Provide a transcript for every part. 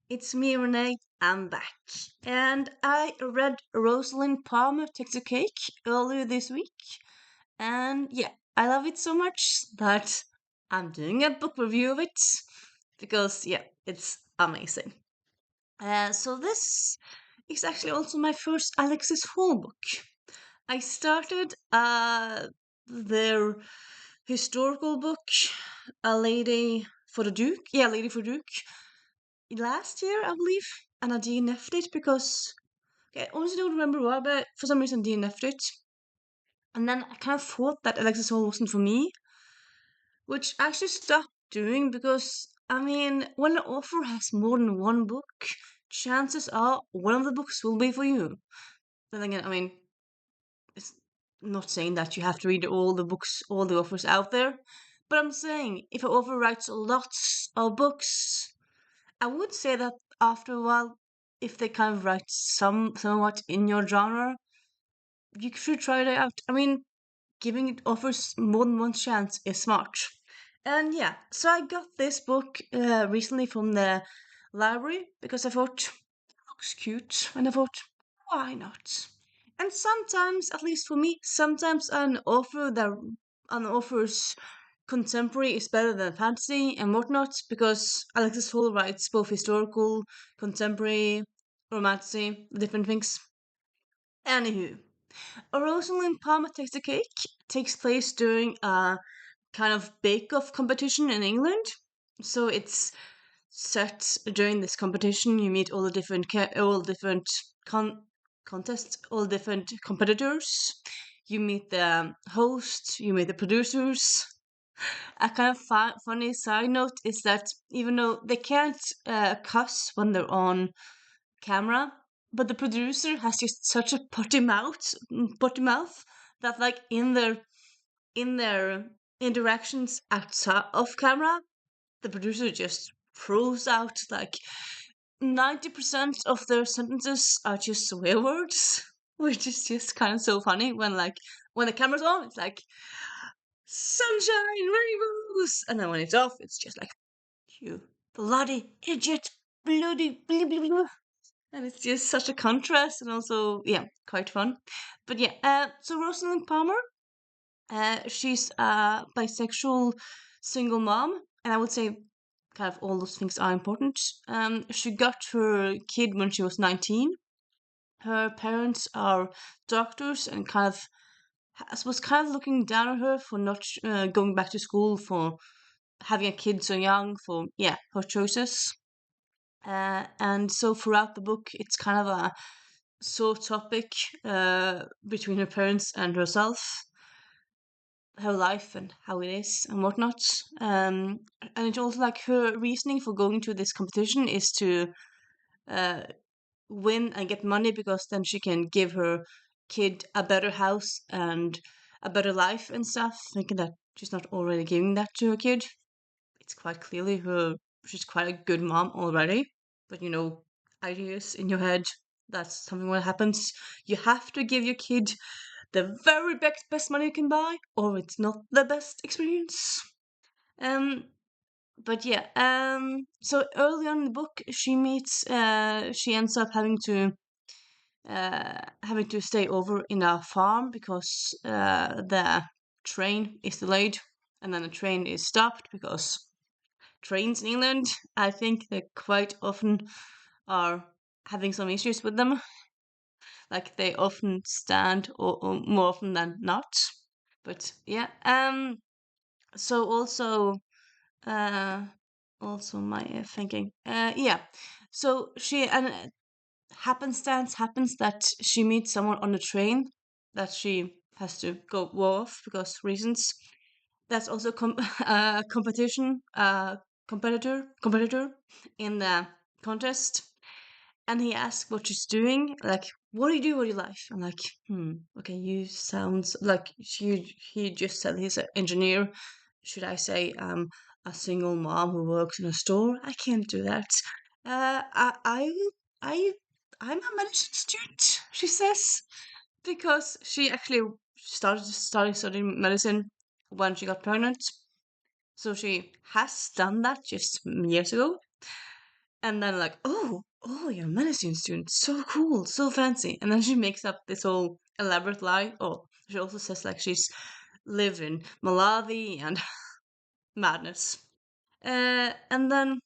It's me, Renee. I'm back. And I read Rosaline Palmer Takes a Cake earlier this week. And yeah, I love it so much that I'm doing a book review of it because, yeah, it's amazing. So this is actually also my first Alexis Hall book. I started their historical book, A Lady for the Duke. Yeah, Lady for Duke last year, I believe, and I DNF'd it because okay, I honestly don't remember why, but for some reason DNF'd it. And then I kind of thought that Alexis Hall wasn't for me, which I actually stopped doing because I mean, when an author has more than one book, chances are one of the books will be for you. Then again, I mean, it's not saying that you have to read all the books, all the authors out there, but I'm saying if an author writes lots of books, I would say that after a while, if they kind of write somewhat in your genre, you should try it out. I mean, giving it offers more than one chance is smart. And yeah, so I got this book recently from the library because I thought it looks cute, and I thought, why not? And sometimes, at least for me, sometimes an author's contemporary is better than fantasy and whatnot because Alexis Hall writes both historical, contemporary, romantic, different things. Anywho, a Rosaline Palmer Takes the Cake takes place during a kind of bake-off competition in England. So it's set during this competition. You meet all the different contests, all different competitors. You meet the host. You meet the producers. A kind of funny side note is that even though they can't cuss when they're on camera, but the producer has just such a potty mouth that like in their interactions outside of camera, the producer just throws out like 90% of their sentences are just swear words, which is just kind of so funny when the camera's on, it's like sunshine, rainbows, and then when it's off, it's just like you bloody idiot, bloody blah, blah, blah. And it's just such a contrast, and also yeah, quite fun. But yeah, so Rosalind Palmer, she's a bisexual single mom, and I would say kind of all those things are important. She got her kid when she was 19. Her parents are doctors and was kind of looking down on her for not going back to school, for having a kid so young, for yeah, her choices. And so throughout the book, it's kind of a sore topic between her parents and herself, her life and how it is and whatnot. And it's also like her reasoning for going to this competition is to uh, win and get money because then she can give her kid a better house and a better life and stuff, thinking that she's not already giving that to her kid. It's quite clearly she's quite a good mom already, but ideas in your head, that's something what happens. You have to give your kid the very best money you can buy, or it's not the best experience. Um, but yeah, so early on in the book, she ends up having to stay over in a farm because the train is delayed, and then the train is stopped because trains in England, I think they quite often are having some issues with them. Like they often stand, or more often than not. But yeah, so uh, also my thinking, yeah. So she and happenstance happens that she meets someone on the train that she has to go off because reasons. That's also a competition, competitor in the contest, and he asks what she's doing, like, what do you do with your life? I'm like, okay, you sounds like he just said he's an engineer. Should I say a single mom who works in a store? I can't do that. I I'm a medicine student, she says, because she actually started studying medicine when she got pregnant. So she has done that just years ago. And then like, oh, you're a medicine student, so cool, so fancy. And then she makes up this whole elaborate lie. Oh, she also says like she's live in Malawi and madness. And then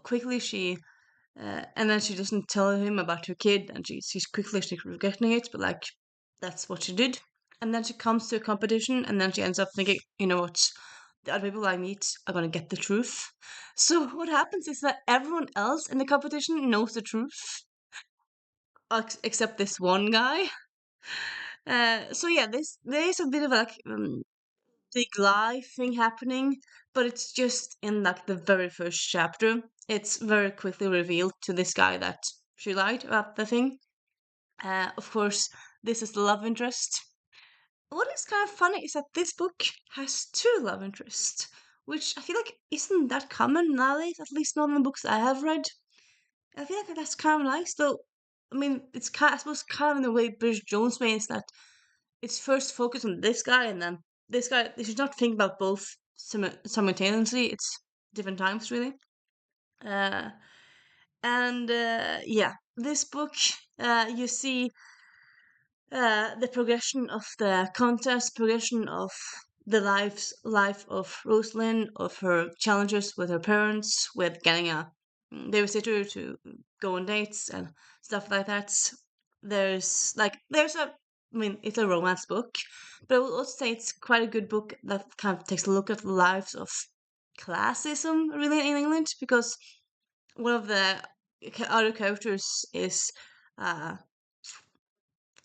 quickly and then she doesn't tell him about her kid, and she's regretting it, but like that's what she did. And then she comes to a competition, and then she ends up thinking, you know what, the other people I meet are gonna get the truth. So what happens is that everyone else in the competition knows the truth, except this one guy. So yeah, this there is a bit of like big lie thing happening, but it's just in like the very first chapter. It's very quickly revealed to this guy that she lied about the thing. Of course, this is the love interest. What is kind of funny is that this book has two love interests, which I feel like isn't that common nowadays, at least not in the books I have read. I feel like that's kind of nice, though. I mean, it's kind, I suppose, kind of in the way Bridget Jones made that it's first focused on this guy, and then this guy. They should not think about both simultaneously. It's different times, really. Uh, and yeah, this book, you see the progression of the contest, progression of the life of Rosalind, of her challenges with her parents, with getting a babysitter to go on dates and stuff like that. I mean, it's a romance book, but I would also say it's quite a good book that kind of takes a look at the lives of classism, really, in England, because one of the other characters is uh,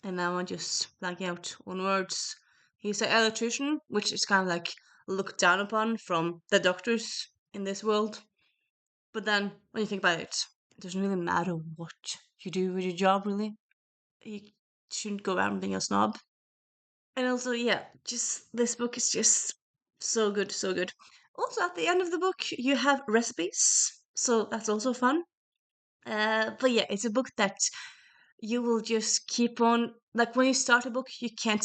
and now I'm just blanking out on words. He's an electrician, which is kind of like looked down upon from the doctors in this world. But then when you think about it, it doesn't really matter what you do with your job, really. You shouldn't go around being a snob. And also, yeah, just this book is just so good, so good. Also, at the end of the book, you have recipes, so that's also fun. But yeah, it's a book that you will just keep on like when you start a book you can't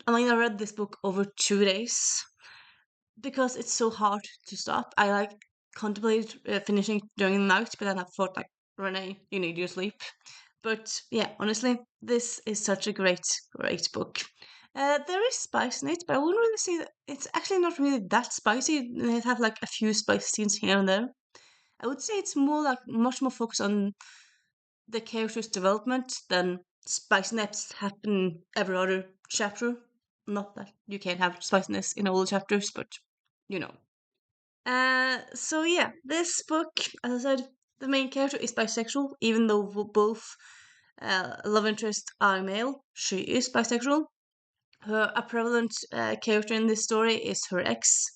I mean, I read this book over 2 days because it's so hard to stop. I like contemplated finishing during the night, but then I thought like, Renee, you need your sleep. But yeah, honestly, this is such a great book. There is spice in it, but I wouldn't really say that it's actually not really that spicy. It have like a few spice scenes here and there. I would say it's more like much more focused on the character's development, then spiciness happen every other chapter. Not that you can't have spiciness in all the chapters, but you know. So yeah, this book, as I said, the main character is bisexual, even though both love interest are male. She is bisexual. A prevalent character in this story is her ex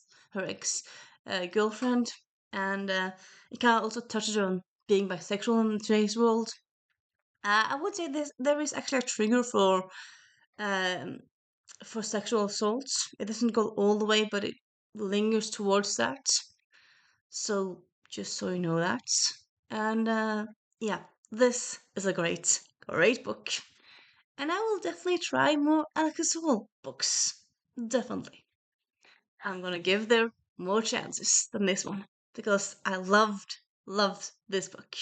girlfriend, and it kind of also touches on being bisexual in today's world. I would say there is actually a trigger um, for sexual assaults. It doesn't go all the way, but it lingers towards that. So just so you know that. And yeah, this is a great book. And I will definitely try more Alexis books. Definitely. I'm gonna give there more chances than this one because I loved this book.